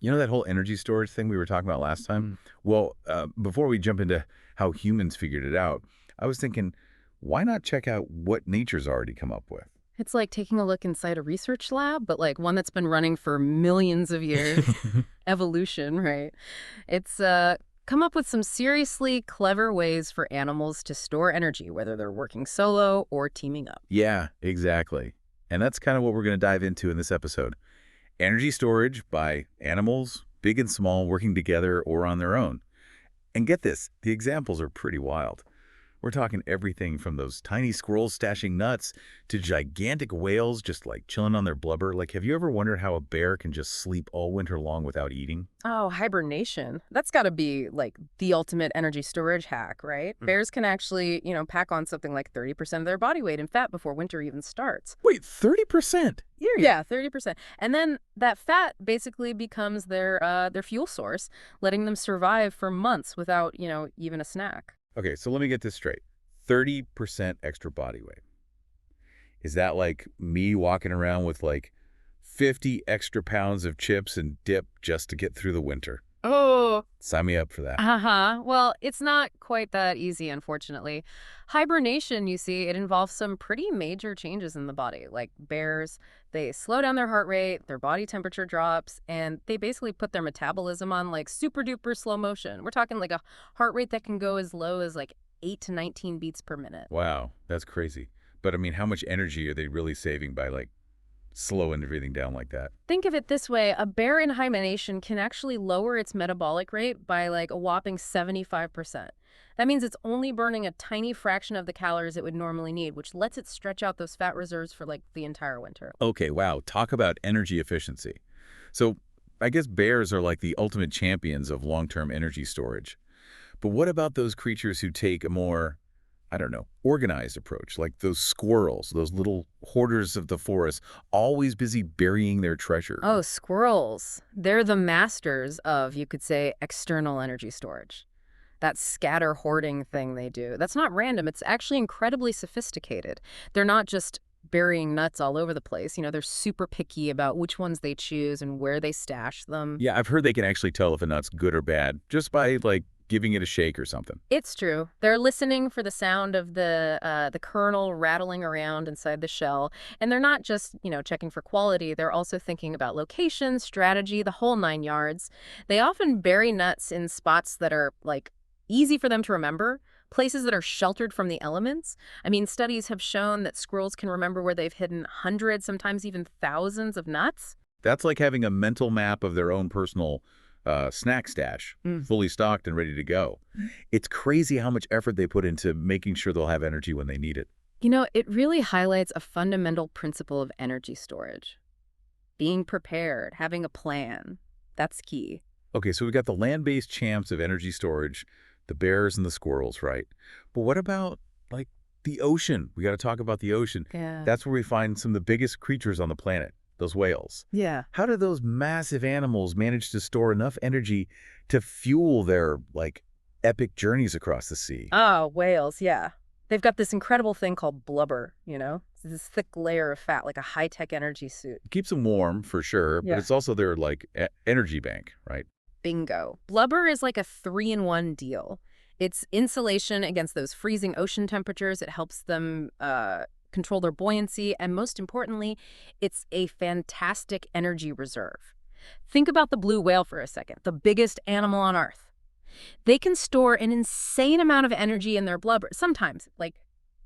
You know that whole energy storage thing we were talking about last time? Mm. Well, before we jump into how humans figured it out, I was thinking, why not check out what nature's already come up with? It's like taking a look inside a research lab, but like one that's been running for millions of years. Evolution, right? It's come up with some seriously clever ways for animals to store energy, whether they're working solo or teaming up. Yeah, exactly. And that's kind of what we're going to dive into in this episode. Energy storage by animals, big and small, working together or on their own. And get this, the examples are pretty wild. We're talking everything from those tiny squirrels stashing nuts to gigantic whales just like chilling on their blubber. Like, have you ever wondered how a bear can just sleep all winter long without eating? Oh, hibernation. That's got to be like the ultimate energy storage hack, right? Mm. Bears can actually, pack on something like 30% of their body weight in fat before winter even starts. Wait, 30%? Yeah, 30%. And then that fat basically becomes their fuel source, letting them survive for months without, even a snack. Okay, so let me get this straight. 30% extra body weight. Is that like me walking around with like 50 extra pounds of chips and dip just to get through the winter? Oh, Sign me up for that. uh-huh. Well, it's not quite that easy, unfortunately. Hibernation, you see, it involves some pretty major changes in the body. Like bears, they slow down their heart rate, their body temperature drops, and they basically put their metabolism on like super duper slow motion. We're talking like a heart rate that can go as low as like 8 to 19 beats per minute. Wow, that's crazy. But I mean, how much energy are they really saving by like slowing everything down like that? Think of it this way, a bear in hibernation can actually lower its metabolic rate by like a whopping 75%. That means it's only burning a tiny fraction of the calories it would normally need, which lets it stretch out those fat reserves for like the entire winter. Okay, wow, talk about energy efficiency. So I guess bears are like the ultimate champions of long-term energy storage. But what about those creatures who take a more, I don't know, organized approach, like those squirrels, those little hoarders of the forest, always busy burying their treasure? Oh, squirrels. They're the masters of, you could say, external energy storage. That scatter hoarding thing they do. That's not random. It's actually incredibly sophisticated. They're not just burying nuts all over the place. They're super picky about which ones they choose and where they stash them. Yeah, I've heard they can actually tell if a nut's good or bad just by, like, giving it a shake or something. It's true. They're listening for the sound of the kernel rattling around inside the shell, and they're not just checking for quality. They're also thinking about location, strategy, the whole 9 yards. They often bury nuts in spots that are like easy for them to remember, places that are sheltered from the elements. I mean, studies have shown that squirrels can remember where they've hidden hundreds, sometimes even thousands of nuts. That's like having a mental map of their own personal snack stash, fully stocked and ready to go. It's crazy how much effort they put into making sure they'll have energy when they need it. It really highlights a fundamental principle of energy storage. Being prepared, having a plan. That's key. Okay, so we got the land-based champs of energy storage, the bears and the squirrels, right? But what about, like, the ocean? We got to talk about the ocean. Yeah. That's where we find some of the biggest creatures on the planet, those whales. Yeah. How do those massive animals manage to store enough energy to fuel their, like, epic journeys across the sea? Oh, whales, yeah. They've got this incredible thing called blubber. It's this thick layer of fat, like a high-tech energy suit. Keeps them warm, for sure, Yeah. but it's also their, like, energy bank, right? Bingo. Blubber is like a 3-in-1 deal. It's insulation against those freezing ocean temperatures. It helps them control their buoyancy. And most importantly, it's a fantastic energy reserve. Think about the blue whale for a second, the biggest animal on Earth. They can store an insane amount of energy in their blubber, sometimes like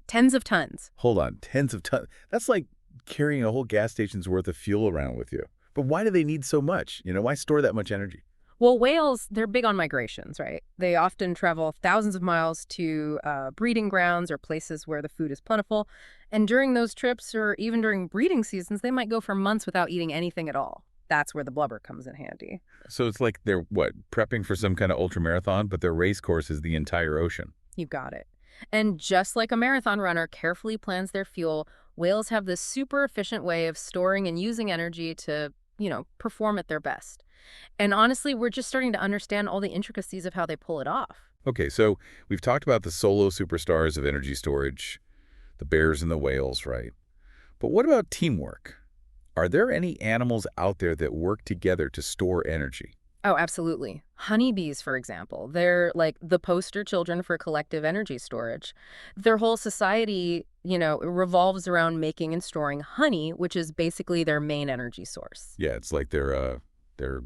tens of tons. Hold on, tens of tons. That's like carrying a whole gas station's worth of fuel around with you. But why do they need so much? Why store that much energy? Well, whales, they're big on migrations, right? They often travel thousands of miles to breeding grounds or places where the food is plentiful. And during those trips, or even during breeding seasons, they might go for months without eating anything at all. That's where the blubber comes in handy. So it's like they're, what, prepping for some kind of ultramarathon, but their race course is the entire ocean. You got it. And just like a marathon runner carefully plans their fuel, whales have this super efficient way of storing and using energy to, perform at their best. And honestly, we're just starting to understand all the intricacies of how they pull it off. Okay, so we've talked about the solo superstars of energy storage, the bears and the whales, right? But what about teamwork? Are there any animals out there that work together to store energy? Oh, absolutely. Honeybees, for example, they're like the poster children for collective energy storage. Their whole society, revolves around making and storing honey, which is basically their main energy source. Yeah, it's like their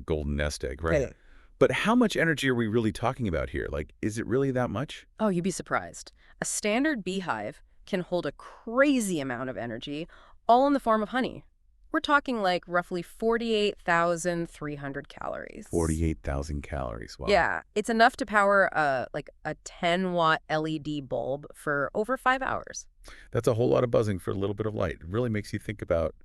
golden nest egg, right? Okay. But how much energy are we really talking about here? Like, is it really that much? Oh, you'd be surprised. A standard beehive can hold a crazy amount of energy, all in the form of honey. We're talking like roughly 48,300 calories. 48,000 calories. Wow. Yeah, it's enough to power a 10-watt LED bulb for over 5 hours. That's a whole lot of buzzing for a little bit of light. It really makes you think about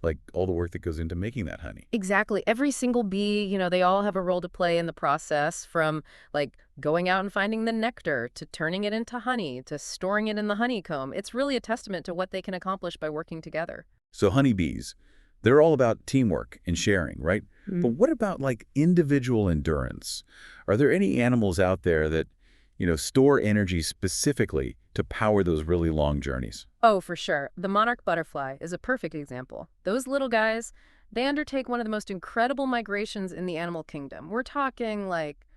like all the work that goes into making that honey. Exactly. Every single bee, they all have a role to play in the process, from like going out and finding the nectar to turning it into honey to storing it in the honeycomb. It's really a testament to what they can accomplish by working together. So honeybees, they're all about teamwork and sharing, right? But what about like individual endurance? Are there any animals out there that, store energy specifically to power those really long journeys? Oh, for sure. The monarch butterfly is a perfect example. Those little guys, they undertake one of the most incredible migrations in the animal kingdom. We're talking like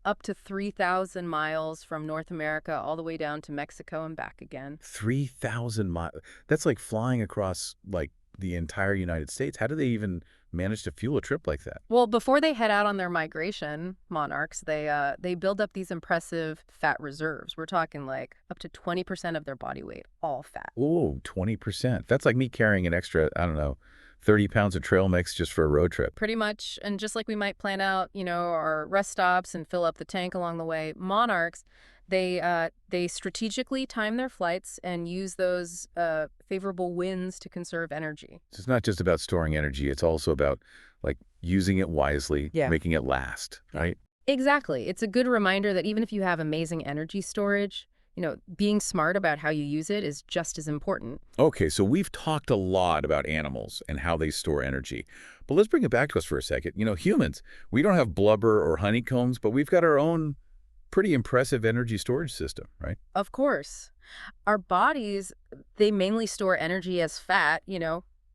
up to 3,000 miles from North America all the way down to Mexico and back again. 3,000 miles. That's like flying across like the entire United States. How do they even manage to fuel a trip like that? Well, before they head out on their migration, monarchs, they build up these impressive fat reserves. We're talking like up to 20% of their body weight, all fat. Oh, 20%. That's like me carrying an extra, I don't know, 30 pounds of trail mix just for a road trip. Pretty much. And just like we might plan out, our rest stops and fill up the tank along the way, monarchs, they strategically time their flights and use those favorable winds to conserve energy. So it's not just about storing energy. It's also about like using it wisely, Yeah. making it last, right? Exactly. It's a good reminder that even if you have amazing energy storage, being smart about how you use it is just as important. Okay, so we've talked a lot about animals and how they store energy. But let's bring it back to us for a second. Humans, we don't have blubber or honeycombs, but we've got our own pretty impressive energy storage system, right? Of course. Our bodies, they mainly store energy as fat,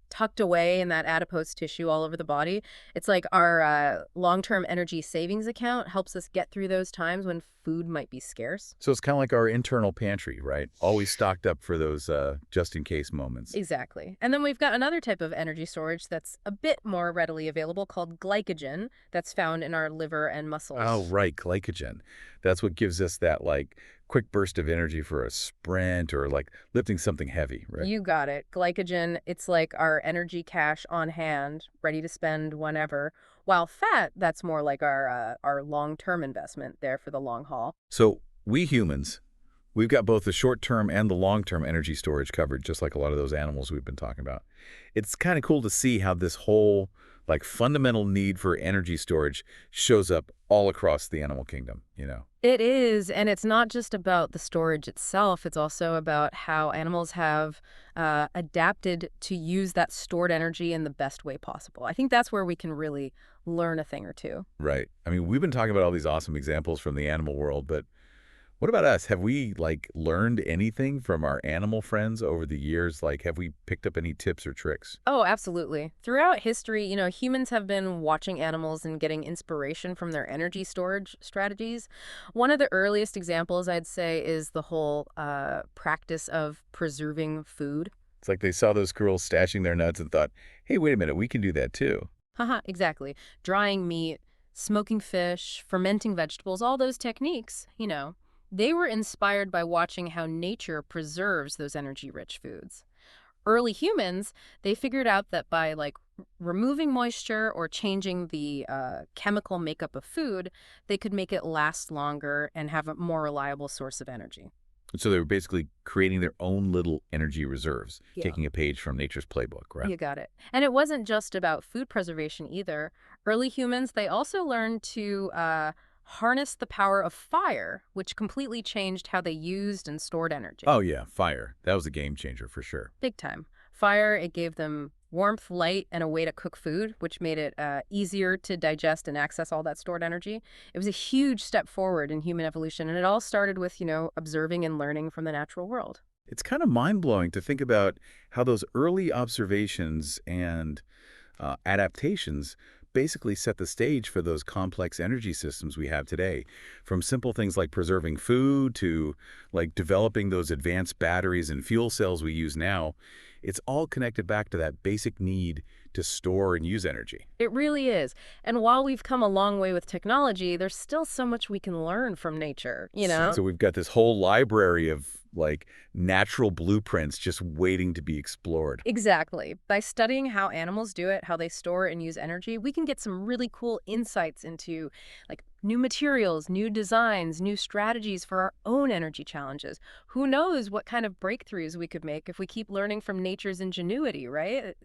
tucked away in that adipose tissue all over the body. It's like our long-term energy savings account helps us get through those times when food might be scarce. So it's kind of like our internal pantry, right? Always stocked up for those just-in-case moments. Exactly. And then we've got another type of energy storage that's a bit more readily available called glycogen that's found in our liver and muscles. Oh, right, glycogen. That's what gives us that, like, quick burst of energy for a sprint or, like, lifting something heavy, right? You got it. Glycogen, it's like our energy cash on hand, ready to spend whenever. While fat, that's more like our long-term investment there for the long haul. So we humans, we've got both the short-term and the long-term energy storage covered, just like a lot of those animals we've been talking about. It's kind of cool to see how this whole, like, fundamental need for energy storage shows up all across the animal kingdom. It is, and it's not just about the storage itself. It's also about how animals have adapted to use that stored energy in the best way possible. I think that's where we can really learn a thing or two. Right. I mean, we've been talking about all these awesome examples from the animal world, but what about us? Have we, like, learned anything from our animal friends over the years? Like, have we picked up any tips or tricks? Oh, absolutely. Throughout history, humans have been watching animals and getting inspiration from their energy storage strategies. One of the earliest examples, I'd say, is the whole practice of preserving food. It's like they saw those squirrels stashing their nuts and thought, hey, wait a minute, we can do that too. Haha, exactly. Drying meat, smoking fish, fermenting vegetables, all those techniques, they were inspired by watching how nature preserves those energy-rich foods. Early humans, they figured out that by removing moisture or changing the chemical makeup of food, they could make it last longer and have a more reliable source of energy. So they were basically creating their own little energy reserves, Yeah. taking a page from nature's playbook, right? You got it. And it wasn't just about food preservation either. Early humans, they also learned to harness the power of fire, which completely changed how they used and stored energy. Oh, yeah, fire. That was a game changer for sure. Big time. Fire, it gave them warmth, light, and a way to cook food, which made it easier to digest and access all that stored energy. It was a huge step forward in human evolution, and it all started with, observing and learning from the natural world. It's kind of mind-blowing to think about how those early observations and adaptations basically set the stage for those complex energy systems we have today. From simple things like preserving food to like developing those advanced batteries and fuel cells we use now, it's all connected back to that basic need to store and use energy. It really is. And while we've come a long way with technology, there's still so much we can learn from nature, you know? So we've got this whole library of like natural blueprints just waiting to be explored. Exactly. By studying how animals do it, how they store and use energy, we can get some really cool insights into like new materials, new designs, new strategies for our own energy challenges. Who knows what kind of breakthroughs we could make if we keep learning from nature's ingenuity, right?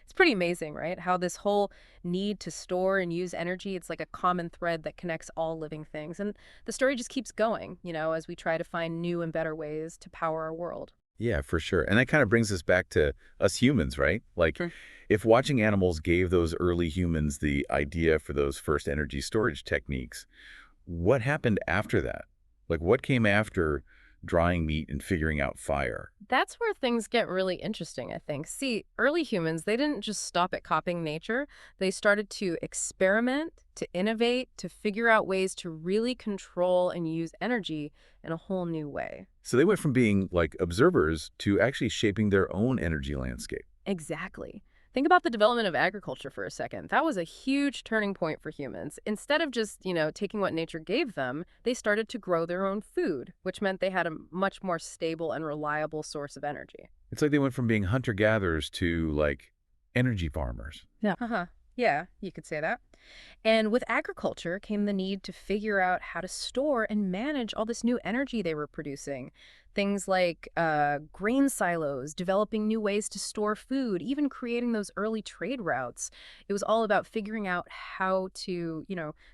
It's pretty amazing, right? How this whole need to store and use energy, it's like a common thread that connects all living things. And the story just keeps going, as we try to find new and better ways to power our world. Yeah, for sure. And that kind of brings us back to us humans, right? Like, Sure. if watching animals gave those early humans the idea for those first energy storage techniques, what happened after that? Like, what came after drying meat and figuring out fire? That's where things get really interesting, I think. See, early humans, they didn't just stop at copying nature. They started to experiment, to innovate, to figure out ways to really control and use energy in a whole new way. So they went from being like observers to actually shaping their own energy landscape. Exactly. Think about the development of agriculture for a second. That was a huge turning point for humans. Instead of just, taking what nature gave them, they started to grow their own food, which meant they had a much more stable and reliable source of energy. It's like they went from being hunter-gatherers to like energy farmers. Yeah. Yeah, you could say that. And with agriculture came the need to figure out how to store and manage all this new energy they were producing. Things like grain silos, developing new ways to store food, even creating those early trade routes. It was all about figuring out how to,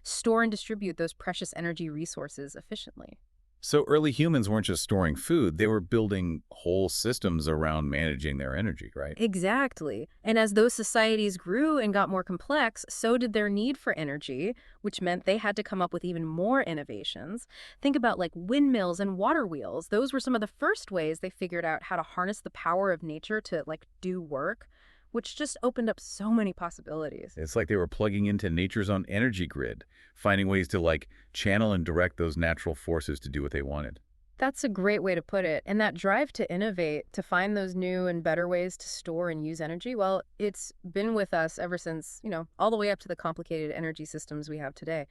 store and distribute those precious energy resources efficiently. So early humans weren't just storing food, they were building whole systems around managing their energy, right? Exactly. And as those societies grew and got more complex, so did their need for energy, which meant they had to come up with even more innovations. Think about like windmills and water wheels. Those were some of the first ways they figured out how to harness the power of nature to like do work, which just opened up so many possibilities. It's like they were plugging into nature's own energy grid, finding ways to like channel and direct those natural forces to do what they wanted. That's a great way to put it. And that drive to innovate, to find those new and better ways to store and use energy, well, it's been with us ever since, all the way up to the complicated energy systems we have today.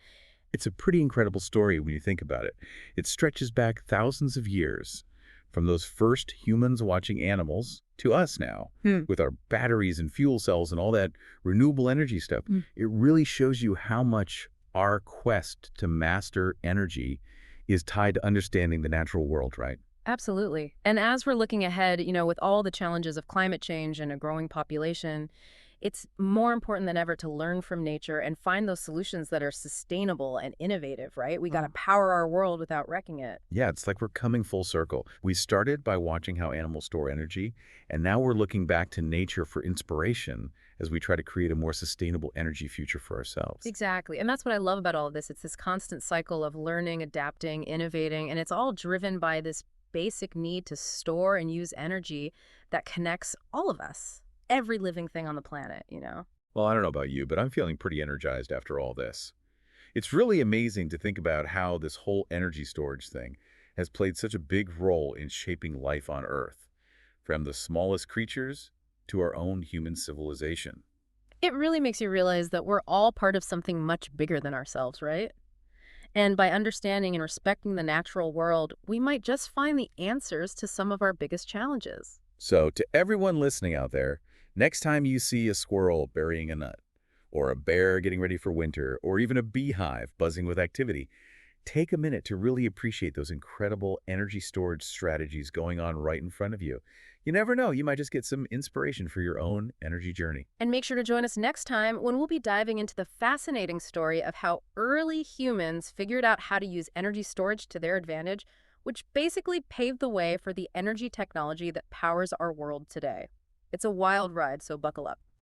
It's a pretty incredible story when you think about it. It stretches back thousands of years from those first humans watching animals to us now with our batteries and fuel cells and all that renewable energy stuff. It really shows you how much our quest to master energy is tied to understanding the natural world, right? Absolutely. And as we're looking ahead, with all the challenges of climate change and a growing population, it's more important than ever to learn from nature and find those solutions that are sustainable and innovative, right? We got to power our world without wrecking it. Yeah, it's like we're coming full circle. We started by watching how animals store energy, and now we're looking back to nature for inspiration as we try to create a more sustainable energy future for ourselves. Exactly. And that's what I love about all of this. It's this constant cycle of learning, adapting, innovating, and it's all driven by this basic need to store and use energy that connects all of us, every living thing on the planet. Well, I don't know about you, but I'm feeling pretty energized after all this. It's really amazing to think about how this whole energy storage thing has played such a big role in shaping life on Earth, from the smallest creatures to our own human civilization. It really makes you realize that we're all part of something much bigger than ourselves, right? And by understanding and respecting the natural world, we might just find the answers to some of our biggest challenges. So to everyone listening out there, next time you see a squirrel burying a nut, or a bear getting ready for winter, or even a beehive buzzing with activity, take a minute to really appreciate those incredible energy storage strategies going on right in front of you. You never know, you might just get some inspiration for your own energy journey. And make sure to join us next time when we'll be diving into the fascinating story of how early humans figured out how to use energy storage to their advantage, which basically paved the way for the energy technology that powers our world today. It's a wild ride, so buckle up.